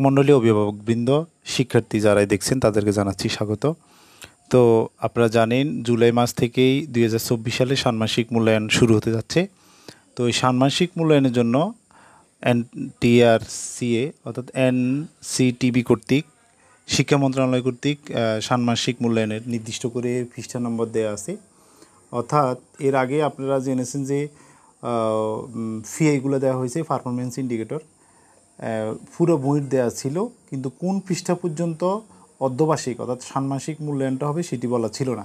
মণ্ডলী, অভিভাবকবৃন্দ, শিক্ষার্থী যারাই দেখছেন তাদেরকে জানাচ্ছি স্বাগত। তো আপনারা জানেন জুলাই মাস থেকেই 2024 সালে ষান্মাসিক মূল্যায়ন শুরু হতে যাচ্ছে। তো এই ষান্মাসিক মূল্যায়নের জন্য NTRCA অর্থাৎ NCTB কর্তৃক শিক্ষা মন্ত্রণালয় কর্তৃক ষান্মাসিক মূল্যায়নের নির্দিষ্ট করে পৃষ্ঠা নম্বর দেওয়া আছে। অর্থাৎ এর আগে আপনারা জেনেছেন যে ফিআইগুলো দেওয়া হয়েছে, পারফরমেন্স ইন্ডিকেটর পুরো বইয়ের দেওয়া ছিল, কিন্তু কোন পৃষ্ঠা পর্যন্ত অর্ধবার্ষিক অর্থাৎ ষান্মাসিক মূল্যায়নটা হবে সেটি বলা ছিল না।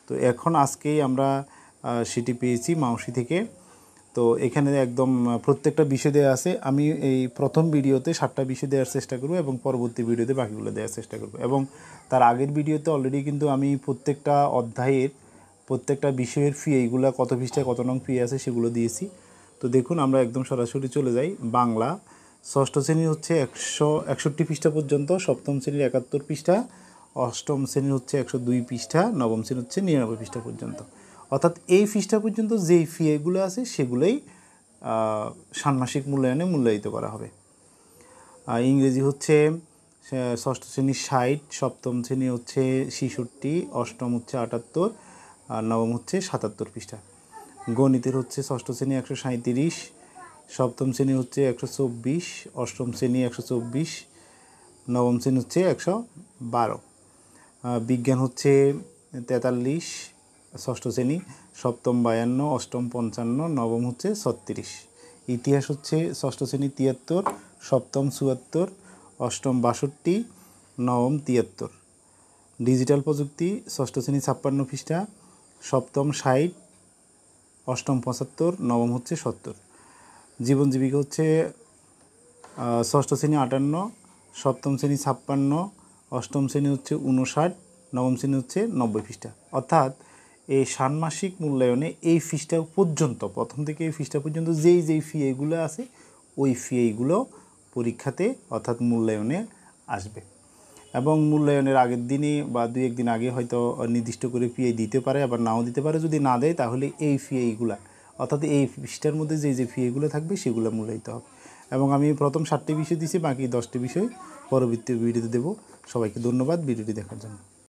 তো এখন আজকেই আমরা সেটি পেয়েছি মাউসি থেকে। তো এখানে একদম প্রত্যেকটা বিষয় দেওয়া আছে। আমি এই প্রথম ভিডিওতে 7টা বিষয় দেওয়ার চেষ্টা করব এবং পরবর্তী ভিডিওতে বাকিগুলো দেওয়ার চেষ্টা করব। এবং তার আগের ভিডিওতে অলরেডি কিন্তু আমি প্রত্যেকটা অধ্যায়ের প্রত্যেকটা বিষয়ের ফি এইগুলো কত পৃষ্ঠায় কত নং ফি আছে সেগুলো দিয়েছি। তো দেখুন, আমরা একদম সরাসরি চলে যাই। বাংলা ষষ্ঠ শ্রেণী হচ্ছে 161 পৃষ্ঠা পর্যন্ত, সপ্তম শ্রেণীর 71 পৃষ্ঠা, অষ্টম শ্রেণীর হচ্ছে 102 পৃষ্ঠা, নবম শ্রেণী হচ্ছে 99 পৃষ্ঠা পর্যন্ত। অর্থাৎ এই পৃষ্ঠা পর্যন্ত যেই ফিএগুলো আছে সেগুলোই ষান্মাসিক মূল্যায়নে মূল্যায়িত করা হবে। ইংরেজি হচ্ছে ষষ্ঠ শ্রেণীর 60, সপ্তম শ্রেণী হচ্ছে 66, অষ্টম হচ্ছে 78, আর নবম হচ্ছে 77 পৃষ্ঠা। গণিতের হচ্ছে ষষ্ঠ শ্রেণী 137, সপ্তম শ্রেণী হচ্ছে 124, অষ্টম শ্রেণী 124, নবম শ্রেণী হচ্ছে 112। বিজ্ঞান হচ্ছে 43, ষষ্ঠ শ্রেণী, সপ্তম 52, অষ্টম 55, নবম হচ্ছে 36। ইতিহাস হচ্ছে ষষ্ঠ শ্রেণী 73, সপ্তম 74, অষ্টম 62, নবম 73। ডিজিটাল প্রযুক্তি ষষ্ঠ শ্রেণী 56 পৃষ্ঠা, সপ্তম 60, অষ্টম 75, নবম হচ্ছে 70। জীবন জীবিকা হচ্ছে ষষ্ঠ শ্রেণী 58, সপ্তম শ্রেণী 56, অষ্টম শ্রেণী হচ্ছে 59, নবম শ্রেণী হচ্ছে 90 পৃষ্ঠা। অর্থাৎ এই ষান্মাসিক মূল্যায়নে এই পৃষ্ঠা পর্যন্ত, প্রথম থেকে এই পৃষ্ঠা পর্যন্ত যেই ফিএগুলো আছে ওই ফিএগুলো পরীক্ষাতে অর্থাৎ মূল্যায়নে আসবে। এবং মূল্যায়নের আগের দিনে বা 2-1 দিন আগে হয়তো নির্দিষ্ট করে ফিআই দিতে পারে, আবার নাও দিতে পারে। যদি না দেয় তাহলে এই ফিআইগুলো অর্থাৎ এই পৃষ্ঠার মধ্যে যে ফিআইগুলো থাকবে সেগুলো মূল্যায়িত হবে। এবং আমি প্রথম 7টি বিষয় দিয়েছি, বাকি 10টি বিষয় পরবর্তী ভিডিওতে দেবো। সবাইকে ধন্যবাদ ভিডিওটি দেখার জন্য।